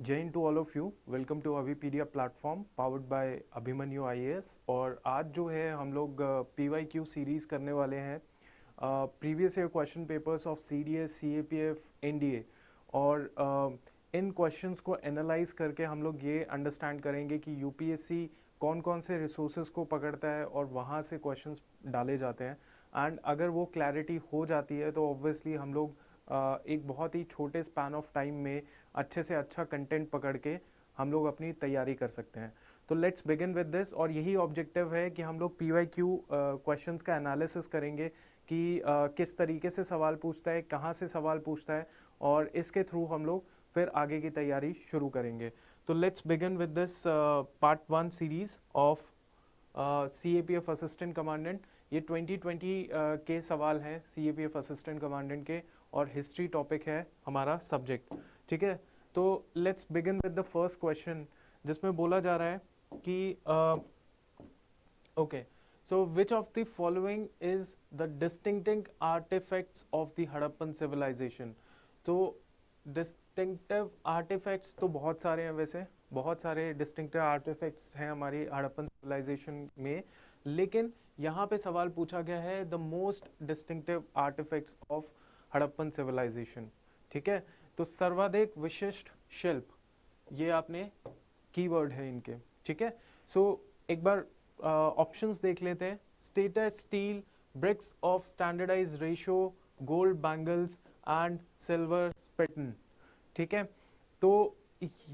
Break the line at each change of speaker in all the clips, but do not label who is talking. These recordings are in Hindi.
जय Hind to all of you. Welcome to Avipedia platform powered by Abhimanyu IAS. और आज जो है हम लोग PYQ सीरीज करने वाले हैं previous year question papers of CDS CAPF NDA। और इन क्वेश्चंस को एनालाइज करके हम लोग ये अंडरस्टैंड करेंगे कि यूपीएससी कौन कौन से रिसोर्सेज को पकड़ता है और वहाँ से क्वेश्चंस डाले जाते हैं। एंड अगर वो क्लैरिटी हो जाती है तो ऑब्वियसली हम लोग एक बहुत ही छोटे स्पैन ऑफ टाइम में अच्छे से अच्छा कंटेंट पकड़ के हम लोग अपनी तैयारी कर सकते हैं। तो लेट्स बिगिन विद दिस। और यही ऑब्जेक्टिव है कि हम लोग PYQ क्वेश्चंस का एनालिसिस करेंगे कि किस तरीके से सवाल पूछता है, कहाँ से सवाल पूछता है, और इसके थ्रू हम लोग फिर आगे की तैयारी शुरू करेंगे। तो let's begin with this part 1 series of CAPF assistant commandant. ये 2020 के सवाल हैं CAPF असिस्टेंट कमांडेंट के, और हिस्ट्री टॉपिक है हमारा सब्जेक्ट। ठीक है, तो let's begin with the first question, जिसमें बोला जा रहा है कि okay, so which of the following is the distinctive artefacts of the Harappan civilisation. तो डिस्टिंक्टिव आर्टिफैक्ट्स तो बहुत सारे हैं, वैसे बहुत सारे डिस्टिंक्टिव आर्टिफैक्ट्स हैं हमारी हड़प्पन सिविलाइजेशन में, लेकिन यहाँ पे सवाल पूछा गया है the most distinctive artifacts of Harappan civilization. ठीक है, तो सर्वाधिक विशिष्ट शिल्प, ये आपने कीवर्ड है इनके। ठीक है, सो एक बार ऑप्शंस देख लेते हैं। Status steel, bricks of standardise ratio, gold bangles and silver spittoon. ठीक है, तो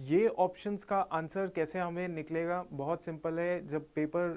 ये ऑप्शंस का आंसर कैसे हमें निकलेगा, बहुत सिंपल है। जब पेपर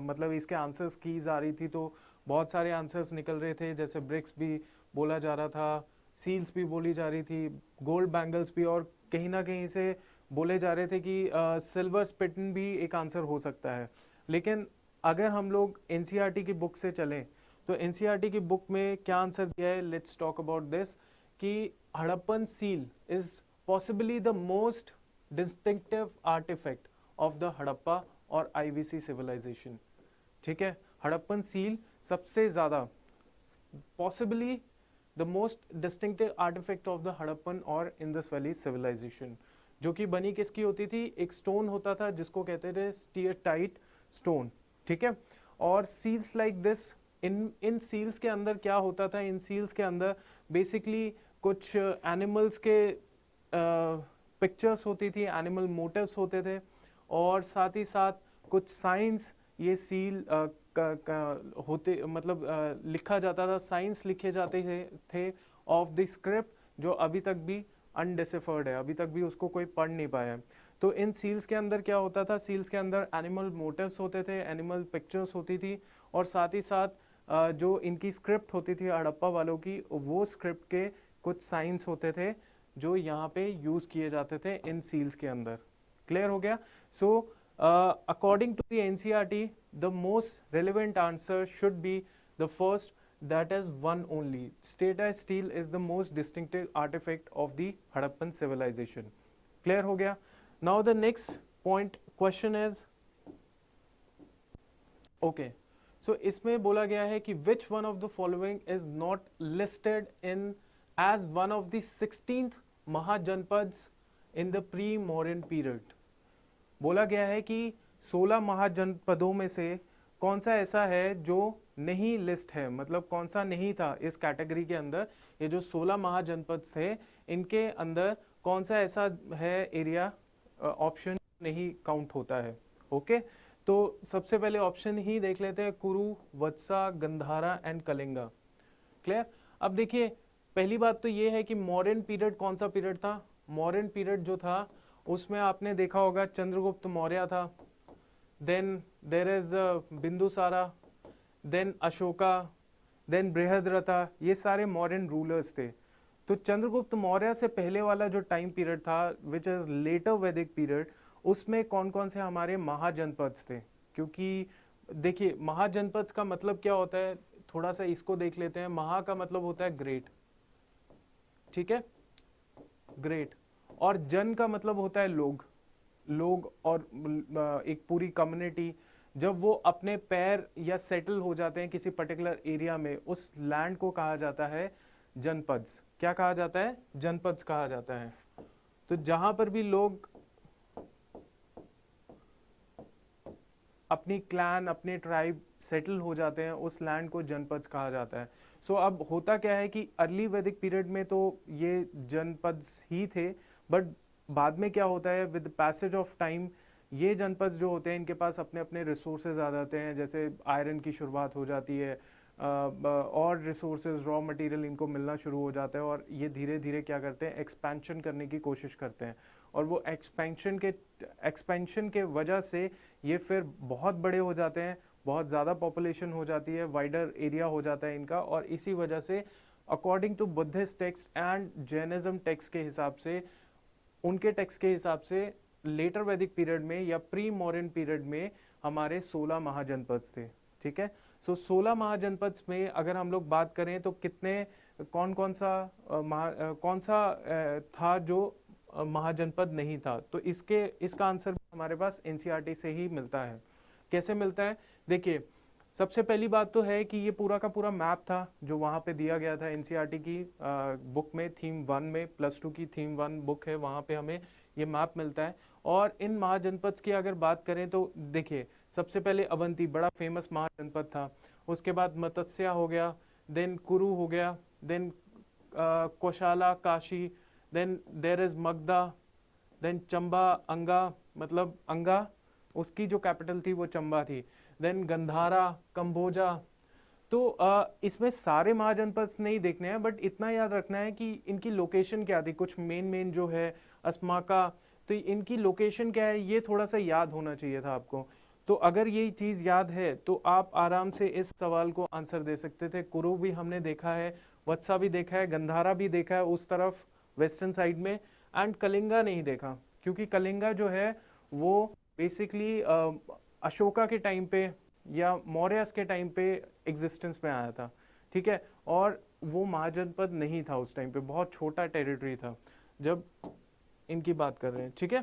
मतलब इसके आंसर्स की जा रही थी तो बहुत सारे आंसर्स निकल रहे थे, जैसे ब्रिक्स भी बोला जा रहा था, सील्स भी बोली जा रही थी, गोल्ड बैंगल्स भी, और कहीं ना कहीं से बोले जा रहे थे कि सिल्वर स्पिटन भी एक आंसर हो सकता है। लेकिन अगर हम लोग NCERT की बुक से चलें तो NCERT की बुक में क्या आंसर दिया है, लेट्स टॉक अबाउट दिस, कि Harappan seal is possibly the most distinctive artifact of the Harappa और IVC सिविलाइजेशन। ठीक है, हड़प्पन सील सबसे ज्यादा possibly the most distinctive artifact of the Harappan और इंडस वैली सिविलाइजेशन, जो कि बनी किसकी होती थी, एक स्टोन होता था जिसको कहते थे स्टीयरटाइट स्टोन। ठीक है, और seals like this, in seals के अंदर क्या होता था, इन सील्स के अंदर बेसिकली कुछ एनिमल्स के पिक्चर्स होती थी, एनिमल मोटिव्स होते थे, और साथ ही साथ कुछ साइंस ये सील होते, मतलब लिखा जाता था, साइंस लिखे जाते थे ऑफ द स्क्रिप्ट, जो अभी तक भी अनडिसिफर्ड है, अभी तक भी उसको कोई पढ़ नहीं पाया है। तो इन सील्स के अंदर क्या होता था, सील्स के अंदर एनिमल मोटिव्स होते थे, एनिमल पिक्चर्स होती थी, और साथ ही साथ जो इनकी स्क्रिप्ट होती थी हड़प्पा वालों की, वो स्क्रिप्ट के कुछ साइंस होते थे जो यहाँ पे यूज किए जाते थे इन सील्स के अंदर। क्लियर हो गया? सो according to the NCERT, the most relevant answer should be the first, that is one only. Stainless steel is the most distinctive artifact of the Harappan civilization. Clear हो गया? Now the next point question is, okay, so इसमें बोला गया है कि which one of the following is not listed in as one of the 16th mahajanapadas in the pre-modern period. बोला गया है कि 16 महाजनपदों में से कौन सा ऐसा है जो नहीं लिस्ट है, मतलब कौन सा नहीं था इस कैटेगरी के अंदर। ये जो 16 महाजनपद थे, इनके अंदर कौन सा ऐसा है एरिया, ऑप्शन नहीं काउंट होता है। ओके, तो सबसे पहले ऑप्शन ही देख लेते हैं, कुरु, वत्सा, गंधारा एंड कलिंगा। क्लियर? अब देखिए, पहली बात तो ये है कि मॉडर्न पीरियड कौन सा पीरियड था। मॉडर्न पीरियड जो था उसमें आपने देखा होगा चंद्रगुप्त मौर्य था, then there is Bindusara, then Ashoka, then Brihadratha, ये सारे मॉडर्न रूलर्स थे। तो चंद्रगुप्त मौर्य से पहले वाला जो टाइम पीरियड था, विच इज लेटर वैदिक पीरियड, उसमें कौन कौन से हमारे महाजनपद थे। क्योंकि देखिए, महाजनपद का मतलब क्या होता है, थोड़ा सा इसको देख लेते हैं। महा का मतलब होता है ग्रेट, ठीक है, ग्रेट, और जन का मतलब होता है लोग, लोग और एक पूरी कम्युनिटी। जब वो अपने पैर या सेटल हो जाते हैं किसी पर्टिकुलर एरिया में, उस लैंड को कहा जाता है जनपद्स। क्या कहा जाता है? जनपद्स कहा जाता है। तो जहां पर भी लोग अपनी क्लैन, अपने ट्राइब सेटल हो जाते हैं, उस लैंड को जनपद कहा जाता है। सो अब होता क्या है कि अर्ली वैदिक पीरियड में तो ये जनपद ही थे, बट बाद में क्या होता है, विद पैसेज ऑफ टाइम ये जनपद जो होते हैं इनके पास अपने अपने रिसोर्सेज आ जाते हैं, जैसे आयरन की शुरुआत हो जाती है, और रिसोर्सेज, रॉ मटेरियल इनको मिलना शुरू हो जाता है, और ये धीरे धीरे क्या करते हैं, एक्सपेंशन करने की कोशिश करते हैं। और वो एक्सपेंशन के वजह से ये फिर बहुत बड़े हो जाते हैं, बहुत ज़्यादा पॉपुलेशन हो जाती है, वाइडर एरिया हो जाता है इनका, और इसी वजह से according to Buddhist text and Jainism text के हिसाब से, उनके टेक्स्ट के हिसाब से लेटर वैदिक पीरियड में या प्री मॉडर्न पीरियड में हमारे 16 महाजनपद थे। ठीक है, सो 16 महाजनपद में अगर हम लोग बात करें तो कितने, कौन कौन सा कौन सा था जो महाजनपद नहीं था, तो इसका आंसर हमारे पास एनसीईआरटी से ही मिलता है। कैसे मिलता है, देखिए सबसे पहली बात तो है कि ये पूरा का पूरा मैप था जो वहाँ पे दिया गया था एनसीईआरटी की बुक में, थीम 1 में, +2 की थीम 1 बुक है, वहाँ पे हमें ये मैप मिलता है। और इन महाजनपद की अगर बात करें तो देखिए, सबसे पहले अवंती बड़ा फेमस महाजनपद था, उसके बाद मत्स्य हो गया, देन कुरु हो गया, then Kosala, Kashi, then there is Magadha, then Champa, Anga, मतलब अंगा उसकी जो कैपिटल थी वो चंबा थी, देन गंधारा, कंबोजा। तो इसमें सारे महाजनपद नहीं देखने हैं, बट इतना याद रखना है कि इनकी लोकेशन क्या थी, कुछ मेन जो है अस्माका, तो इनकी लोकेशन क्या है ये थोड़ा सा याद होना चाहिए था आपको। तो अगर ये चीज़ याद है तो आप आराम से इस सवाल को आंसर दे सकते थे। कुरु भी हमने देखा है, वत्सा भी देखा है, गंधारा भी देखा है उस तरफ वेस्टर्न साइड में, एंड कलिंगा नहीं देखा, क्योंकि कलिंगा जो है वो बेसिकली अशोका के टाइम पे या मौर्यस के टाइम पे एग्जिस्टेंस में आया था। ठीक है, और वो महाजनपद नहीं था उस टाइम पे, बहुत छोटा टेरिटरी था जब इनकी बात कर रहे हैं। ठीक है,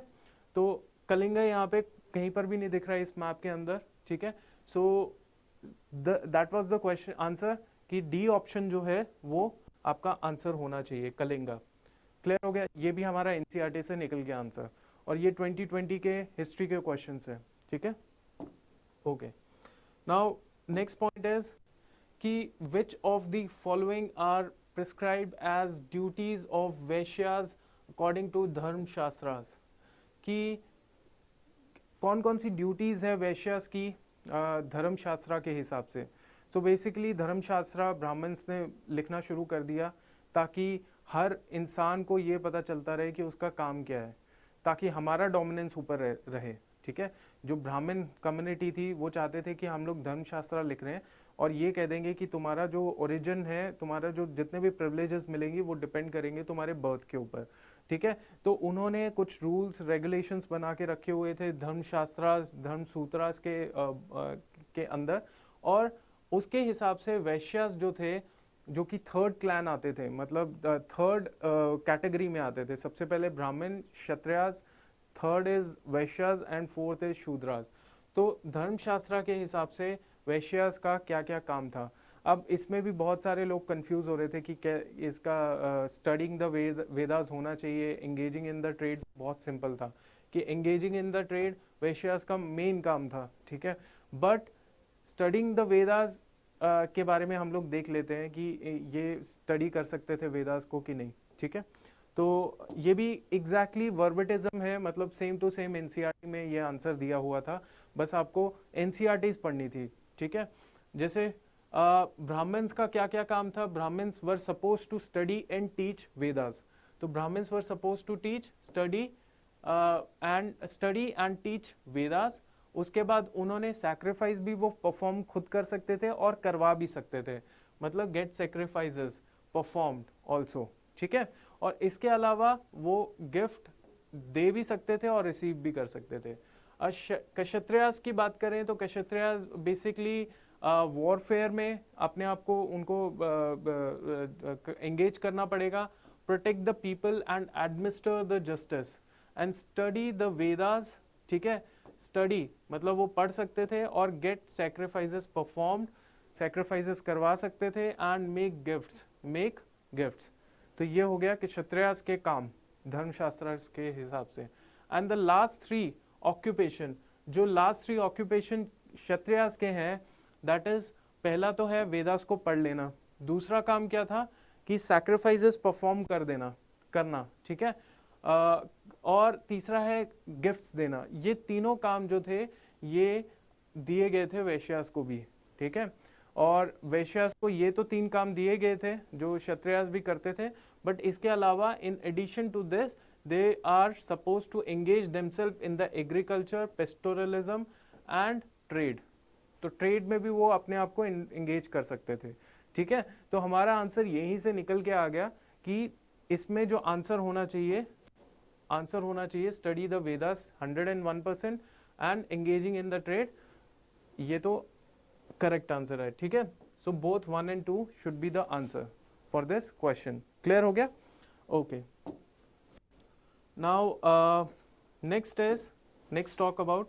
तो कलिंगा यहाँ पे कहीं पर भी नहीं दिख रहा है इस मैप के अंदर। ठीक है, so that was the question answer कि डी ऑप्शन जो है वो आपका आंसर होना चाहिए, कलिंगा। क्लियर हो गया, ये भी हमारा एनसीईआरटी से निकल गया आंसर, और ये 2020 के हिस्ट्री के क्वेश्चंस है। ठीक है, okay. Now next point is कि which of the following are prescribed as duties of Vaishyas according to Dharmashastras, कि कौन कौन सी ड्यूटीज है वैश्यास की धर्मशास्त्र के हिसाब से। सो बेसिकली धर्मशास्त्र ब्राह्मण्स ने लिखना शुरू कर दिया ताकि हर इंसान को ये पता चलता रहे कि उसका काम क्या है, ताकि हमारा डोमिनेंस ऊपर रहे। ठीक है, जो ब्राह्मण कम्युनिटी थी वो चाहते थे कि हम लोग धर्मशास्त्र लिख रहे हैं और ये कह देंगे कि तुम्हारा जो ओरिजिन है, तुम्हारा जो जितने भी प्रिविलेजेस मिलेंगी वो डिपेंड करेंगे तुम्हारे बर्थ के ऊपर। ठीक है, तो उन्होंने कुछ रूल्स रेगुलेशंस बना के रखे हुए थे धर्मशास्त्रास, धर्मसूत्रास के अंदर, और उसके हिसाब से वैश्यास जो थे, जो कि थर्ड क्लैन आते थे, मतलब थर्ड कैटेगरी में आते थे। सबसे पहले Brahman, Kshatriyas, third is Vaishyas and fourth is Shudras. तो धर्मशास्त्र के हिसाब से वैश्यास का क्या क्या काम था। अब इसमें भी बहुत सारे लोग कंफ्यूज हो रहे थे कि क्या इसका स्टडिंग द वेदास होना चाहिए, एंगेजिंग इन द ट्रेड। बहुत सिंपल था कि एंगेजिंग इन द ट्रेड वैश्यास का मेन काम था। ठीक है, बट स्टडिंग द वेदास के बारे में हम लोग देख लेते हैं कि ये स्टडी कर सकते थे वेदास को कि नहीं। ठीक है, तो ये भी एग्जैक्टली वर्बेटिज्म है, मतलब सेम टू सेम एनसीईआरटी में ये आंसर दिया हुआ था, बस आपको एनसीईआरटीज पढ़नी थी। ठीक है, जैसे ब्राह्मण्स का क्या क्या काम था। Brahmins were suppose to study and teach Vedas. तो Brahmins were suppose to teach, study and teach Vedas. उसके बाद उन्होंने सैक्रिफाइस भी वो परफॉर्म खुद कर सकते थे और करवा भी सकते थे, मतलब गेट सैक्रिफाइसेस परफॉर्म्ड ऑल्सो। ठीक है, और इसके अलावा वो गिफ्ट दे भी सकते थे और रिसीव भी कर सकते थे। क्षत्रियास की बात करें तो क्षत्रियास बेसिकली वॉरफेयर में अपने आप को उनको एंगेज करना पड़ेगा, protect the people and administer the justice and study the Vedas. ठीक है, स्टडी मतलब वो पढ़ सकते थे और गेट सैक्रिफाइसेस परफॉर्म्ड, सैक्रिफाइसेस करवा सकते थे, एंड मेक गिफ्ट्स। तो ये हो गया कि क्षत्रियास के काम। धर्मशास्त्र के हिसाब से। एंड द लास्ट 3 ऑक्यूपेशन, जो लास्ट 3 ऑक्यूपेशन क्षत्रियास के हैं, दैट इज पहला तो है वेदास को पढ़ लेना, दूसरा काम क्या था कि सैक्रिफाइसेस परफॉर्म करना, ठीक है, और तीसरा है गिफ्ट्स देना। ये तीनों काम जो थे ये दिए गए थे वैश्यास को भी, ठीक है। और वैश्यास को ये तो 3 काम दिए गए थे जो क्षत्रियास भी करते थे, बट इसके अलावा in addition to this they are suppose to engage themselves in the agriculture, pastoralism and trade. तो ट्रेड में भी वो अपने आप को एंगेज कर सकते थे, ठीक है। तो हमारा आंसर यहीं से निकल के आ गया कि इसमें जो आंसर होना चाहिए study the Vedas 101% and engaging in the trade, ये तो करेक्ट आंसर है, ठीक है। So both 1 and 2 should be the answer for this question. Clear हो गया? Okay, now next talk about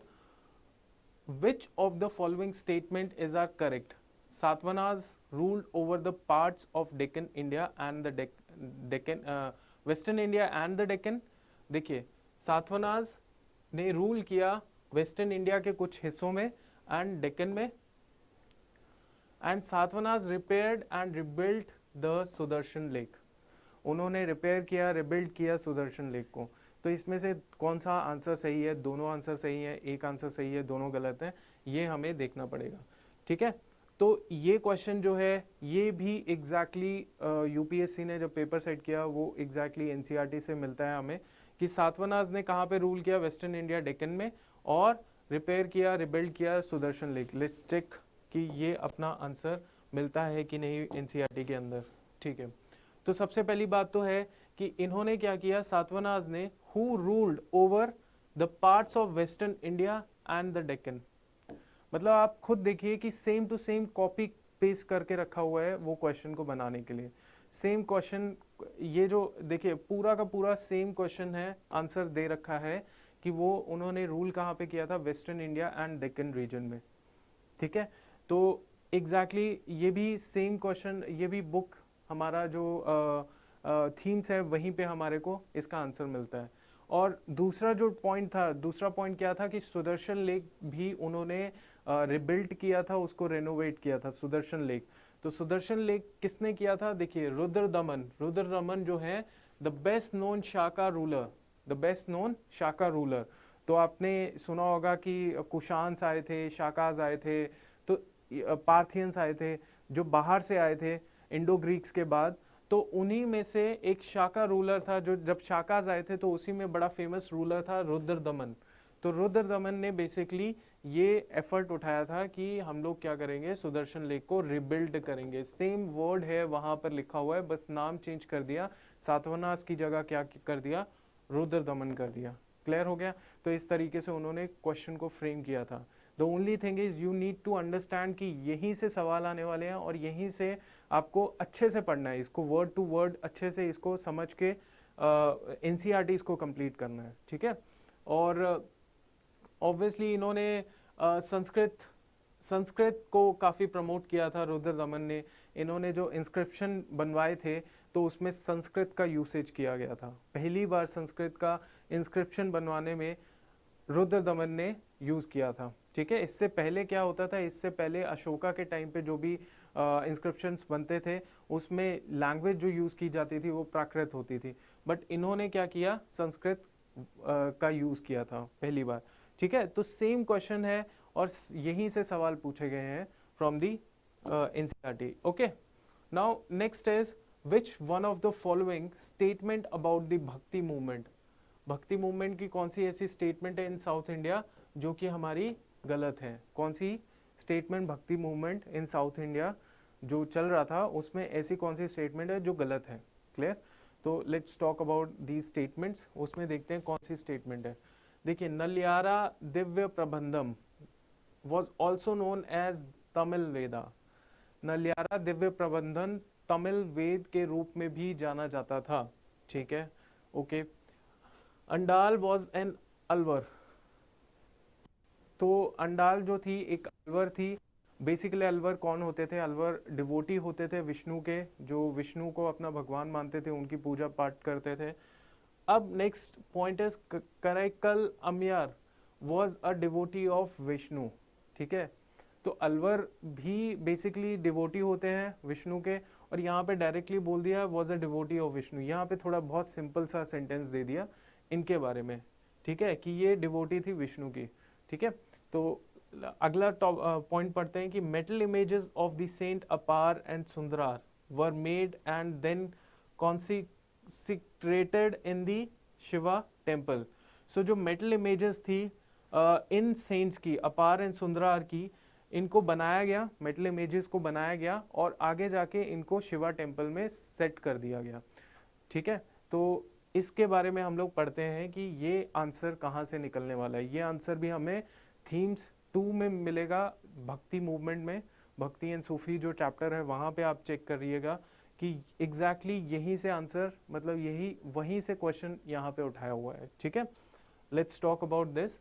which of the following statement is are correct? Satavahanas ruled over the parts of Deccan India and the Western India and the Deccan। देखिए, सातवाहनास ने रूल किया वेस्टर्न इंडिया के कुछ हिस्सों में एंड डेक्कन में, and Satavahanas repaired and rebuilt the Sudarshan lake. उन्होंने रिपेयर किया, रिबिल्ड किया सुदर्शन लेक को। तो इसमें से कौन सा आंसर सही है? दोनों आंसर सही है, एक आंसर सही है, दोनों गलत है, ये हमें देखना पड़ेगा, ठीक है। तो ये क्वेश्चन जो है ये भी एग्जैक्टली यूपीएससी ने जब पेपर सेट किया वो एग्जैक्टली एनसीईआरटी से मिलता है हमें, कि सातवाहनास ने कहाँ पे रूल किया? वेस्टर्न इंडिया, डेक्कन में, और रिपेयर किया, रिबिल्ड किया सुदर्शन लेक। लेट्स चेक कि ये अपना आंसर मिलता है कि नहीं एनसीईआरटी के अंदर, ठीक है। तो सबसे पहली बात तो है कि इन्होंने क्या किया, सातवाहनास ने who ruled over the parts of western India and the Deccan. मतलब आप खुद देखिए कि same to same copy paste करके रखा हुआ है वो क्वेश्चन को बनाने के लिए। सेम क्वेश्चन, ये जो देखिए पूरा का पूरा सेम क्वेश्चन है, आंसर दे रखा है कि वो उन्होंने रूल कहाँ पे किया था? Western India and Deccan region में, ठीक है। तो एग्जैक्टली ये भी सेम क्वेश्चन, ये भी बुक हमारा जो थीम्स है वहीं पे हमारे को इसका आंसर मिलता है। और दूसरा जो पॉइंट था, दूसरा पॉइंट क्या था कि सुदर्शन लेक भी उन्होंने रिबिल्ट किया था, उसको रेनोवेट किया था सुदर्शन लेक। तो सुदर्शन लेक किसने किया था? देखिए रुद्रदमन जो है the best known Shaka ruler, तो आपने सुना होगा कि कुशान्स आए थे, शाकाज आए थे, तो पार्थियंस आए थे जो बाहर से आए थे इंडो ग्रीक्स के बाद। तो उन्हीं में से एक शाका रूलर था, जो जब शाकाज आए थे तो उसी में बड़ा फेमस रूलर था रुद्रदमन। तो रुद्रदमन ने बेसिकली ये एफर्ट उठाया था कि हम लोग क्या करेंगे, सुदर्शन लेक को रिबिल्ड करेंगे। सेम वर्ड है वहां पर लिखा हुआ है, बस नाम चेंज कर दिया, सातवाहनास की जगह क्या कर दिया? रुद्रदमन कर दिया। क्लियर हो गया? तो इस तरीके से उन्होंने क्वेश्चन को फ्रेम किया था। The only thing is you need to understand कि यहीं से सवाल आने वाले हैं और यहीं से आपको अच्छे से पढ़ना है इसको, वर्ड टू वर्ड अच्छे से इसको समझ के एनसीईआरटी इसको कंप्लीट करना है, ठीक है। और ऑब्वियसली इन्होंने संस्कृत को काफ़ी प्रमोट किया था रुद्रदमन ने। इन्होंने जो इंस्क्रिप्शन बनवाए थे तो उसमें संस्कृत का यूसेज किया गया था। पहली बार संस्कृत का इंस्क्रिप्शन बनवाने में रुद्रदमन ने यूज़ किया था, ठीक है। इससे पहले क्या होता था? इससे पहले अशोका के टाइम पे जो भी इंस्क्रिप्शंस बनते थे उसमें लैंग्वेज जो यूज़ की जाती थी वो प्राकृत होती थी, बट इन्होंने क्या किया? संस्कृत का यूज़ किया था पहली बार, ठीक है। तो सेम क्वेश्चन है और यहीं से सवाल पूछे गए हैं from the NCERT. Okay, now next is which one of the following statement about the भक्ति मूवमेंट। भक्ति मूवमेंट की कौन सी ऐसी स्टेटमेंट है इन साउथ इंडिया जो कि हमारी गलत है? कौन सी स्टेटमेंट भक्ति मूवमेंट इन साउथ इंडिया जो चल रहा था उसमें ऐसी कौन सी स्टेटमेंट है जो गलत है? क्लियर? तो let's talk about the statements. उसमें देखते हैं कौन सी स्टेटमेंट है। देखिए, Nalayira Divya Prabandham was also known as Tamil Veda. Nalayira Divya Prabandham Tamil वेद के रूप में भी जाना जाता था, ठीक है। Okay, Andal was an Alwar. तो अंडाल जो थी एक अलवर थी। बेसिकली अलवर कौन होते थे? अलवर डिवोटी होते थे विष्णु के, जो विष्णु को अपना भगवान मानते थे, उनकी पूजा पाठ करते थे। अब next point is Karaikal Ammaiyar was a devotee of Vishnu, ठीक है। तो अलवर भी बेसिकली डिवोटी होते हैं विष्णु के, और यहाँ पे डायरेक्टली बोल दिया was a devotee of Vishnu. यहाँ पे थोड़ा बहुत सिंपल सा सेंटेंस दे दिया इनके बारे में, ठीक है, कि ये डिवोटी थी विष्णु की, ठीक है। तो अगला पॉइंट पढ़ते हैं कि metal images of the saint Appar and Sundarar were made and then consecrated in the Shiva temple. So जो मेटल इमेजेस थी इन सेंट्स की, अपार एंड सुंदरार की, इनको बनाया गया, मेटल इमेजेस को बनाया गया और आगे जाके इनको शिवा टेम्पल में सेट कर दिया गया, ठीक है। तो इसके बारे में हम लोग पढ़ते हैं कि ये आंसर कहाँ से निकलने वाला है। ये आंसर भी हमें थीम्स 2 में मिलेगा, भक्ति मूवमेंट में, भक्ति एंड सूफी जो चैप्टर है वहाँ पे आप चेक करिएगा कि एग्जैक्टली यहीं से आंसर, मतलब यही वहीं से क्वेश्चन यहाँ पे उठाया हुआ है, ठीक है। Let's talk about this.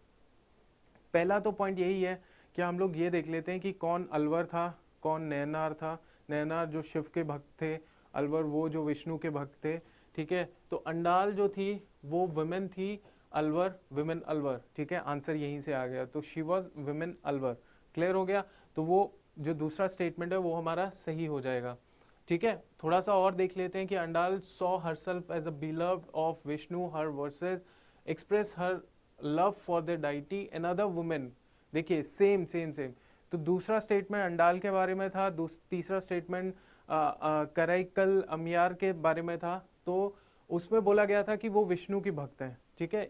पहला तो पॉइंट यही है कि हम लोग ये देख लेते हैं कि कौन अलवर था, कौन नैनार था। नैनार जो शिव के भक्त थे, अलवर वो जो विष्णु के भक्त थे, ठीक है। तो अंडाल जो थी वो वुमेन थी, अलवर विमेन अलवर, ठीक है। आंसर यहीं से आ गया, तो she was women Alwar. Clear हो गया। तो वो जो दूसरा स्टेटमेंट है वो हमारा सही हो जाएगा, ठीक है। थोड़ा सा और देख लेते हैं कि Andal saw herself as a beloved of Vishnu, her verses express her love for the deity another women. देखिए सेम सेम सेम। तो दूसरा स्टेटमेंट अंडाल के बारे में था, तीसरा स्टेटमेंट कराईकल अम्यार के बारे में था। तो उसमें बोला गया था कि वो विष्णु की भक्त हैं, ठीक है,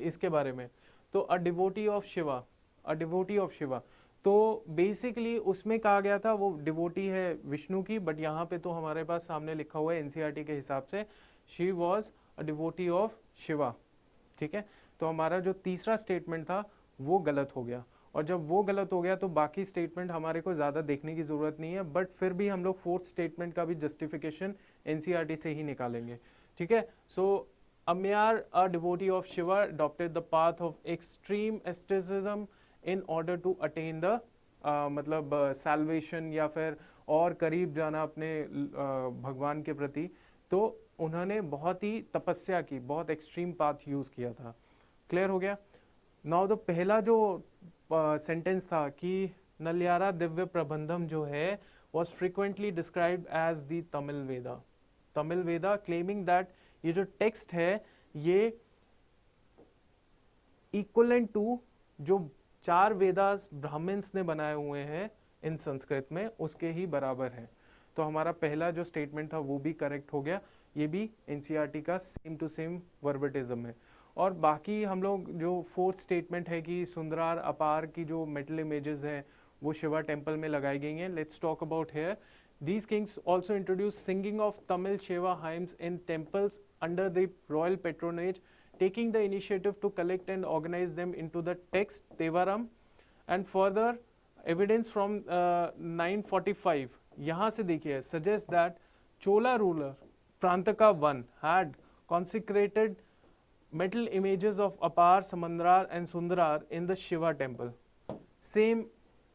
इसके बारे में। तो अ devotee of Shiva, a devotee of Shiva, तो बेसिकली उसमें कहा गया था वो डिवोटी है विष्णु की, बट यहाँ पे तो हमारे पास सामने लिखा हुआ है एनसीईआरटी के हिसाब से she was a devotee of Shiva, ठीक है। तो हमारा जो तीसरा स्टेटमेंट था वो गलत हो गया, और जब वो गलत हो गया तो बाकी स्टेटमेंट हमारे को ज़्यादा देखने की ज़रूरत नहीं है, बट फिर भी हम लोग फोर्थ स्टेटमेंट का भी जस्टिफिकेशन एनसीईआरटी से ही निकालेंगे, ठीक है। So Ammaiyar a devotee of Shiva adopted the path of extreme asceticism in order to attain the मतलब सैल्वेशन या फिर और करीब जाना अपने भगवान के प्रति। तो उन्होंने बहुत ही तपस्या की, बहुत एक्सट्रीम पाथ यूज किया था। क्लियर हो गया। नाउ द पहला जो सेंटेंस था कि नलियारा दिव्य प्रबंधम जो है was frequently described as the Tamil Veda, Tamil Veda, claiming that ये जो टेक्स्ट है ये इक्वलेंट टू जो 4 वेदास ब्राह्मण्स ने बनाए हुए हैं इन संस्कृत में उसके ही बराबर है। तो हमारा पहला जो स्टेटमेंट था वो भी करेक्ट हो गया, ये भी एनसीईआरटी का सेम टू सेम वर्बेटिज्म है। और बाकी हम लोग जो फोर्थ स्टेटमेंट है कि सुंदरार अपार की जो मेटल इमेजेस हैं वो शिवा टेम्पल में लगाई गई हैं। Let's talk about here. These kings also introduced singing of Tamil Shiva hymns in temples under the royal patronage, taking the initiative to collect and organize them into the text Tevaram, and further evidence from 945 यहाँ से देखिए suggests that Chola ruler Prantaka I had consecrated metal images of Apar, Samandrar and Sundarar in the Shiva temple.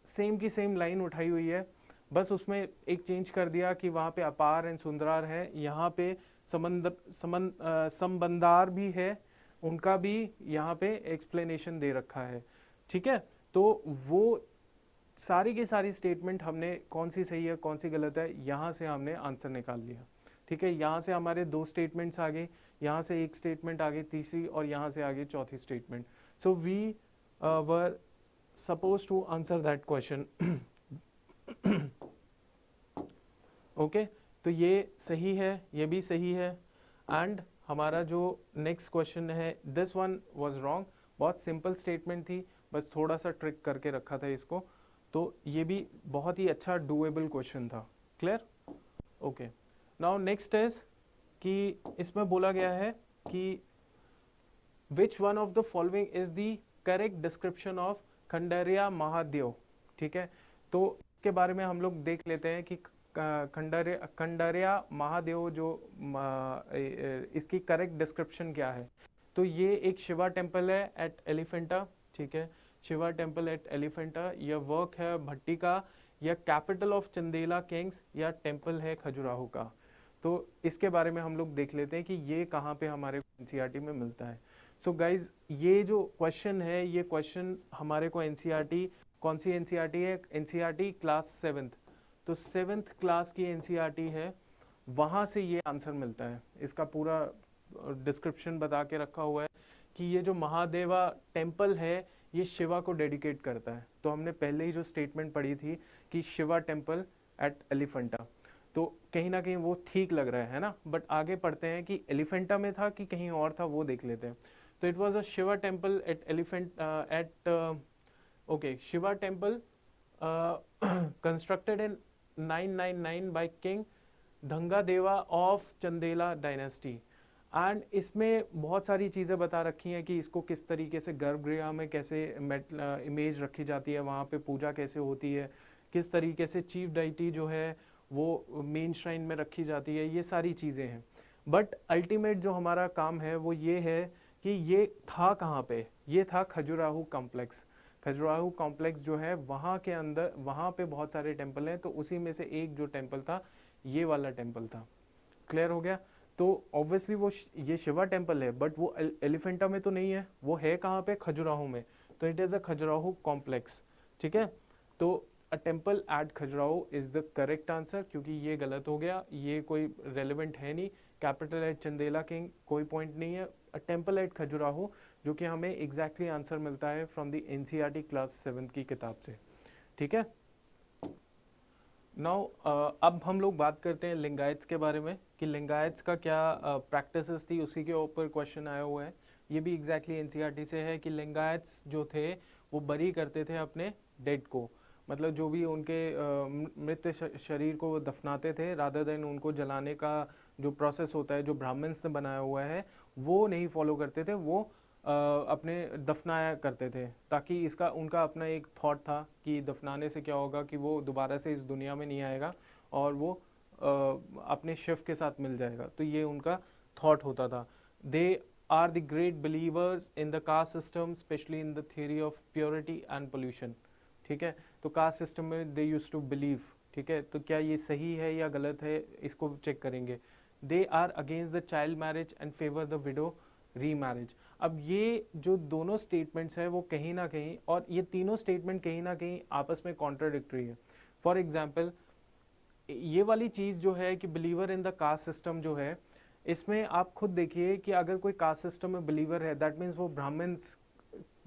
Same की सेम लाइन उठाई हुई है, बस उसमें एक चेंज कर दिया कि वहाँ पे अपार एंड सुंदरार है, यहाँ पे संबंधार भी है, उनका भी यहाँ पे एक्सप्लेनेशन दे रखा है, ठीक है। तो वो सारी की सारी स्टेटमेंट हमने कौन सी सही है कौन सी गलत है यहाँ से हमने आंसर निकाल लिया, ठीक है। यहाँ से हमारे 2 स्टेटमेंट्स आ गए, यहाँ से एक स्टेटमेंट आ गई तीसरी, और यहाँ से आ गई चौथी statement. So we were supposed to answer that question. Okay तो ये सही है, ये भी सही है। एंड हमारा जो नेक्स्ट क्वेश्चन है दिस वन वाज रॉन्ग, बहुत सिंपल स्टेटमेंट थी, बस थोड़ा सा ट्रिक करके रखा था इसको, तो ये भी बहुत ही अच्छा डूएबल क्वेश्चन था। Clear. Okay now next is कि इसमें बोला गया है कि which one of the following is the correct description of Kandariya Mahadev, ठीक है। तो इसके बारे में हम लोग देख लेते हैं कि खंडरिया महादेव जो इसकी करेक्ट डिस्क्रिप्शन क्या है। तो ये एक शिवा टेम्पल है एट एलिफेंटा, ठीक है, शिवा टेम्पल एट एलिफेंटा। यह वर्क है भट्टी का, या कैपिटल ऑफ चंदेला किंग्स, या टेम्पल है खजुराहो का। तो इसके बारे में हम लोग देख लेते हैं कि ये कहाँ पे हमारे एनसीईआरटी में मिलता है। सो गाइज ये जो क्वेश्चन है, ये क्वेश्चन हमारे को एनसीईआरटी, कौन सी एनसीईआरटी है? एनसीईआरटी क्लास 7th, तो 7th क्लास की एनसीईआरटी है, वहाँ से ये आंसर मिलता है। इसका पूरा डिस्क्रिप्शन बता के रखा हुआ है कि ये जो महादेवा टेम्पल है ये शिवा को डेडिकेट करता है। तो हमने पहले ही जो स्टेटमेंट पढ़ी थी कि शिवा टेम्पल एट एलिफेंटा, तो कहीं ना कहीं वो ठीक लग रहा है ना। बट आगे पढ़ते हैं कि एलिफेंटा में था कि कहीं और था, वो देख लेते हैं। तो it was a Shiva temple at elephant at okay, Shiva temple constructed in 999 by king Dhangadeva of Chandela dynasty. And इसमें बहुत सारी चीज़ें बता रखी हैं कि इसको किस तरीके से गर्भगृह में कैसे इमेज रखी जाती है, वहाँ पे पूजा कैसे होती है, किस तरीके से चीफ डाइटी जो है वो मेन श्राइन में रखी जाती है, ये सारी चीज़ें हैं। बट अल्टीमेट जो हमारा काम है वो ये है कि ये था कहाँ पे? ये था खजुराहो कॉम्प्लेक्स। खजुराहो कॉम्प्लेक्स जो है वहाँ के अंदर, वहाँ पे बहुत सारे टेम्पल हैं, तो उसी में से एक जो टेम्पल था ये वाला टेम्पल था। क्लियर हो गया? तो ऑब्वियसली वो ये शिवा टेम्पल है, बट वो एलिफेंटा में तो नहीं है, वो है कहाँ पे? खजुराहो में। तो it is a Khajuraho complex. ठीक है, तो a temple at Khajuraho is the correct answer, क्योंकि ये गलत हो गया, ये कोई रेलिवेंट है नहीं। कैपिटल एट चंदेला किंग कोई पॉइंट नहीं है। अ टेम्पल एट खजुराहो, जो कि हमें एग्जैक्टली आंसर मिलता है फ्रॉम द एनसीईआरटी क्लास 7 की किताब से। ठीक है, नाउ अब हम लोग बात करते हैं लिंगायत्स के बारे में कि लिंगायत्स का क्या प्रैक्टिसेस थी, उसी के ऊपर क्वेश्चन आया हुआ है। ये भी एग्जैक्टली एनसीईआरटी से है कि लिंगायत्स जो थे वो बरी करते थे अपने डेड को, मतलब जो भी उनके मृत शरीर को दफनाते थे, रादर देन उनको जलाने का जो प्रोसेस होता है जो ब्राह्मण्स ने बनाया हुआ है वो नहीं फॉलो करते थे, वो अपने दफनाया करते थे, ताकि इसका उनका अपना एक थॉट था कि दफनाने से क्या होगा कि वो दोबारा से इस दुनिया में नहीं आएगा और वो अपने शिव के साथ मिल जाएगा। तो ये उनका थॉट होता था। They are the great believers in the caste system, specially in the theory of purity and pollution. ठीक है, तो कास्ट सिस्टम में दे यूज टू बिलीव। ठीक है, तो क्या ये सही है या गलत है, इसको चेक करेंगे। They are against the child marriage and favour the widow remarriage. अब ये जो दोनों स्टेटमेंट्स है वो कहीं ना कहीं, और ये तीनों स्टेटमेंट कहीं ना कहीं आपस में कॉन्ट्राडिक्टरी है। फॉर एग्जाम्पल ये वाली चीज़ जो है कि believer in the caste system जो है, इसमें आप खुद देखिए कि अगर कोई कास्ट सिस्टम में बिलीवर है, दैट मीन्स वो ब्राह्मण्स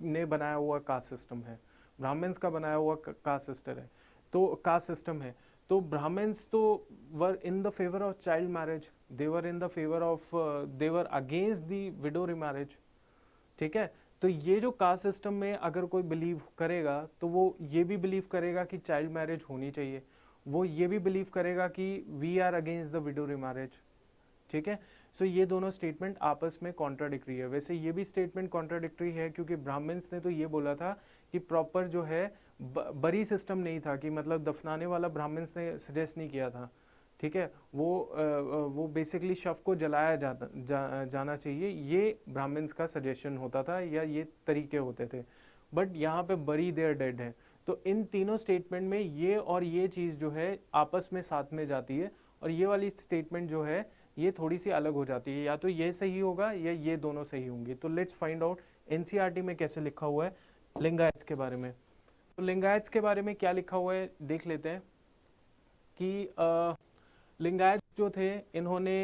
ने बनाया हुआ कास्ट सिस्टम है, ब्राह्मण्स का बनाया हुआ कास्ट सिस्टम है, तो कास्ट सिस्टम है। तो ब्राह्मण्स तो were in the favour of child marriage, they were in the favour of, they were against the widow remarriage. ठीक है, तो ये जो कास्ट सिस्टम में अगर कोई बिलीव करेगा तो वो ये भी बिलीव करेगा कि चाइल्ड मैरिज होनी चाहिए, वो ये भी बिलीव करेगा कि we are against the widow remarriage. ठीक है, सो ये दोनों स्टेटमेंट आपस में कॉन्ट्राडिक्टरी है। वैसे ये भी स्टेटमेंट कॉन्ट्राडिक्टरी है क्योंकि ब्राह्मण्स ने तो ये बोला था कि प्रॉपर जो है बरी सिस्टम नहीं था, कि मतलब दफनाने वाला ब्राह्मण्स ने सजेस्ट नहीं किया था। ठीक है, वो बेसिकली शव को जलाया जाना चाहिए, ये ब्राह्मण्स का सजेशन होता था या ये तरीके होते थे। बट यहाँ पे बरी देयर डेड है, तो इन तीनों स्टेटमेंट में ये और ये चीज़ जो है आपस में साथ में जाती है, और ये वाली स्टेटमेंट जो है ये थोड़ी सी अलग हो जाती है, या तो ये सही होगा या ये दोनों सही होंगे। तो लेट्स फाइंड आउट एनसीईआरटी में कैसे लिखा हुआ है लिंगायत्स के बारे में। तो लिंगायत्स के बारे में क्या लिखा हुआ है देख लेते हैं कि लिंगायत जो थे इन्होंने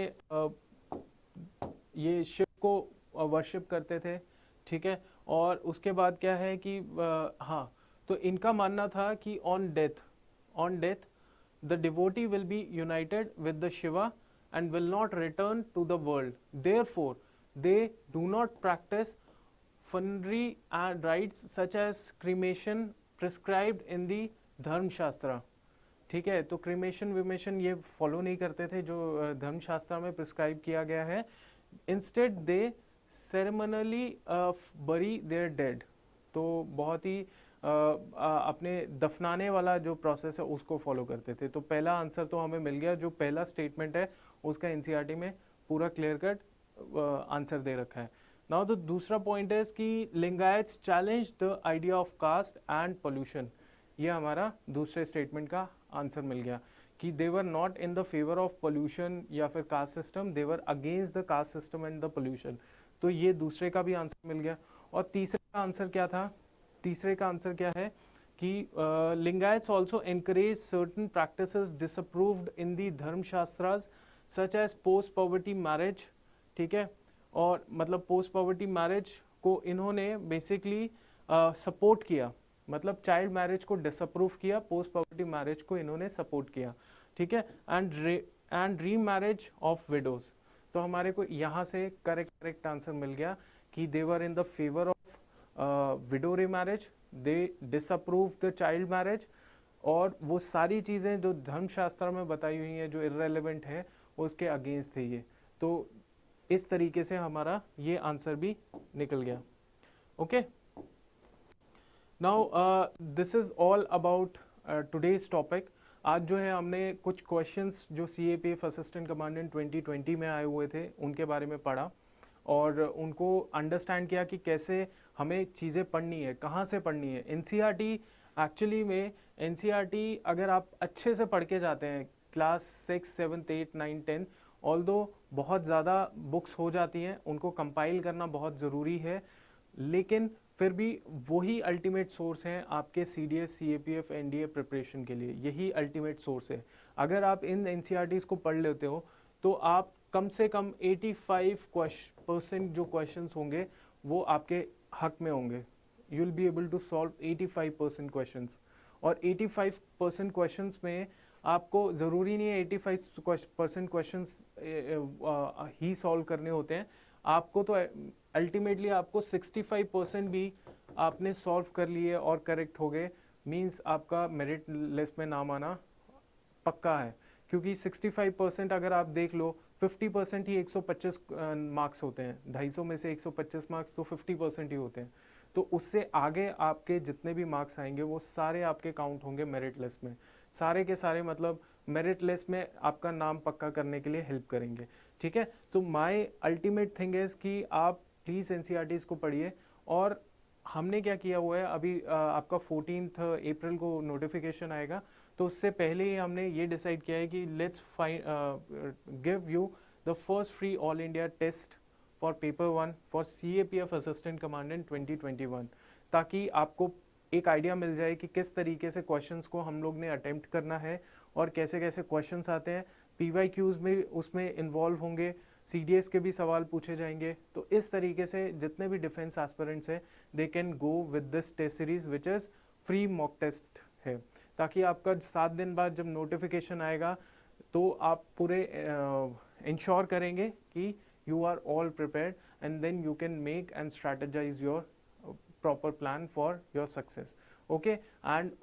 ये शिव को वर्शिप करते थे। ठीक है, और उसके बाद क्या है कि हाँ, तो इनका मानना था कि on death the devotee will be united with the Shiva and will not return to the world. Therefore, they do not practice funerary rites such as cremation prescribed in the धर्म शास्त्र। ठीक है, तो क्रीमेशन विमेशन ये फॉलो नहीं करते थे जो धर्म शास्त्र में प्रिस्क्राइब किया गया है। इंस्टेड दे सेरेमनली बरी देयर डेड, तो बहुत ही अपने दफनाने वाला जो प्रोसेस है उसको फॉलो करते थे। तो पहला आंसर तो हमें मिल गया, जो पहला स्टेटमेंट है उसका एनसीईआरटी में पूरा क्लियर कट आंसर दे रखा है। नाउ द दूसरा पॉइंट है कि Lingayats challenge the idea of caste and pollution. ये हमारा दूसरे स्टेटमेंट का आंसर मिल गया कि they were not in the favour of pollution या फिर caste system, they were against the caste system and the pollution. तो ये दूसरे का भी आंसर मिल गया। और तीसरे का आंसर क्या था? तीसरे का आंसर क्या है कि Lingayats also encourage certain practices disapproved in the Dharmashastras such as post poverty marriage, ठीक है। और मतलब पोस्ट पॉवर्टी मैरिज को इन्होंने बेसिकली सपोर्ट किया, मतलब चाइल्ड मैरिज को डिसअप्रूव किया, पोस्ट पॉवर्टी मैरिज को इन्होंने सपोर्ट किया, ठीक है। And re marriage of widows. तो हमारे को यहाँ से करेक्ट आंसर मिल गया कि they were in the favour of widow remarriage, they disapprove the child marriage, और वो सारी चीज़ें जो धर्मशास्त्र में बताई हुई हैं जो इररेलेवेंट है उसके अगेंस्ट थे ये। तो इस तरीके से हमारा ये आंसर भी निकल गया। Okay, now this is all about today's topic. आज जो है हमने कुछ क्वेश्चंस जो CAPF असिस्टेंट कमांडेंट 2020 में आए हुए थे उनके बारे में पढ़ा और उनको अंडरस्टैंड किया कि कैसे हमें चीज़ें पढ़नी है, कहाँ से पढ़नी है। NCERT एक्चुअली में NCERT अगर आप अच्छे से पढ़ के जाते हैं क्लास 6, 7, 8, 9, 10, ऑल्दो बहुत ज़्यादा बुक्स हो जाती हैं, उनको कंपाइल करना बहुत ज़रूरी है, लेकिन फिर भी वही अल्टीमेट सोर्स हैं आपके CDS, CAPF, NDA प्रिपरेशन के लिए। यही अल्टीमेट सोर्स है। अगर आप इन NCERTs को पढ़ लेते हो तो आप कम से कम 85% जो क्वेश्चंस होंगे वो आपके हक में होंगे। You will be able to solve 85% questions. और 85% क्वेश्चंस में आपको ज़रूरी नहीं है 85% क्वेश्चंस ही सॉल्व करने होते हैं। आपको तो अल्टीमेटली आपको 65% भी आपने सॉल्व कर लिए और करेक्ट हो गए, मीन्स आपका मेरिट लिस्ट में नाम आना पक्का है। क्योंकि 65% अगर आप देख लो 50% ही 125 मार्क्स होते हैं, 250 में से 125 मार्क्स तो 50% ही होते हैं। तो उससे आगे आपके जितने भी मार्क्स आएंगे वो सारे आपके काउंट होंगे मेरिट लिस्ट में, सारे के सारे मतलब मेरिट लिस्ट में आपका नाम पक्का करने के लिए हेल्प करेंगे, ठीक है। तो माय अल्टीमेट थिंग इज कि आप प्लीज़ NCERTs को पढ़िए। और हमने क्या किया हुआ है अभी आपका 14 अप्रैल को नोटिफिकेशन आएगा, तो उससे पहले ही हमने ये डिसाइड किया है कि let's give you the first free all India test for paper 1 for CAPF assistant commandant 2021, ताकि आपको एक आइडिया मिल जाए कि किस तरीके से क्वेश्चंस को हम लोग ने अटेम्प्ट करना है और कैसे कैसे क्वेश्चंस आते हैं। PYQs में उसमें इन्वॉल्व होंगे, CDS के भी सवाल पूछे जाएंगे। तो इस तरीके से जितने भी डिफेंस एस्पिरेंट्स हैं they can go with this test series which is free mock test है, ताकि आपका 7 दिन बाद जब नोटिफिकेशन आएगा तो आप पूरे इंश्योर करेंगे कि you are all prepared and then you can make and strategize your proper plan for your success. Okay, and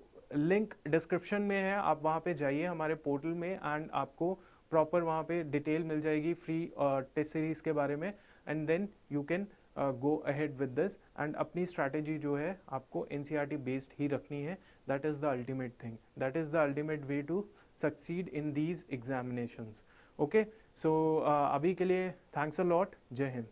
link description में है, आप वहाँ पे जाइए हमारे पोर्टल में एंड आपको प्रॉपर वहाँ पे डिटेल मिल जाएगी फ्री टेस्ट सीरीज के बारे में, and then you can go ahead with this. And अपनी स्ट्रैटेजी जो है आपको NCERT बेस्ड ही रखनी है। That is the ultimate thing, that is the ultimate way to succeed in these examinations. Okay, so अभी के लिए थैंक्स अ लॉट, जय हिंद।